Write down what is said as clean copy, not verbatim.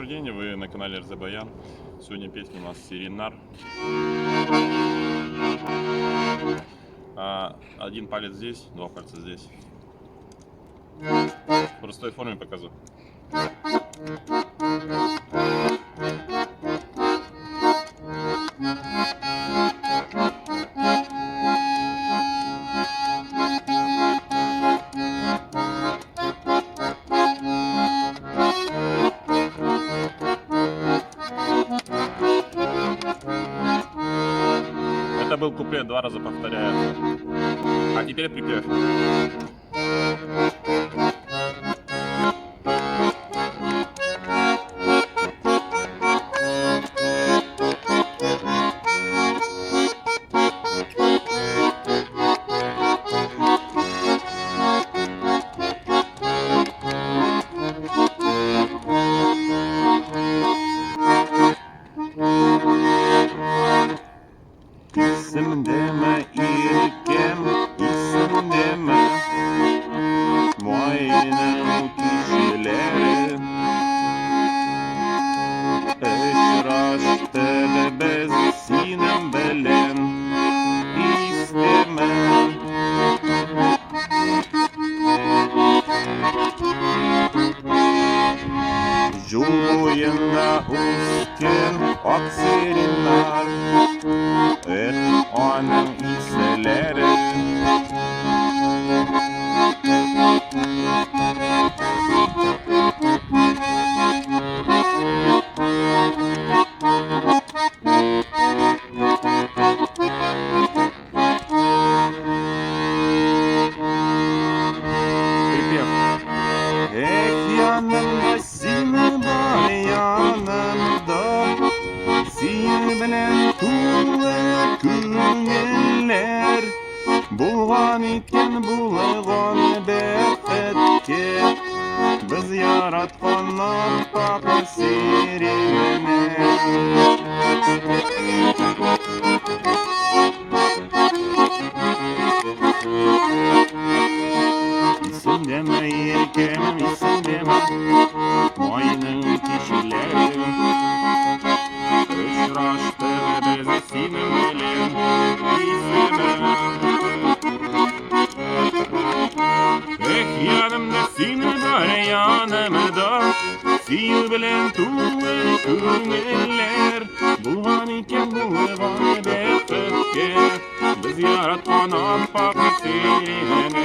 Добрый день, вы на канале РЗ Баян. Сегодня песня у нас Сиренар. Один палец здесь, два пальца здесь. В простой форме показываю. Это был куплет, два раза повторяется. А теперь припев. İsim deme ilkem, isim deme muayene kişileri Eşraşte de bez sinem belen isteme Жулуена устен оксеринар onun hisleri Припев. Эх, yanımda seni yanımda Seni bilen tuğla күңелләр Булган икән булган бәхеткә Без яраткан аппак сиренә Исем демә икәнем, исем демә Майның кишеләре Очрашты без синең белән Истеме Эх, янымда сине бар янымда Сию белән тулы күңелләр Булган икән булган бәхеткә Без яраткан аппак сиренә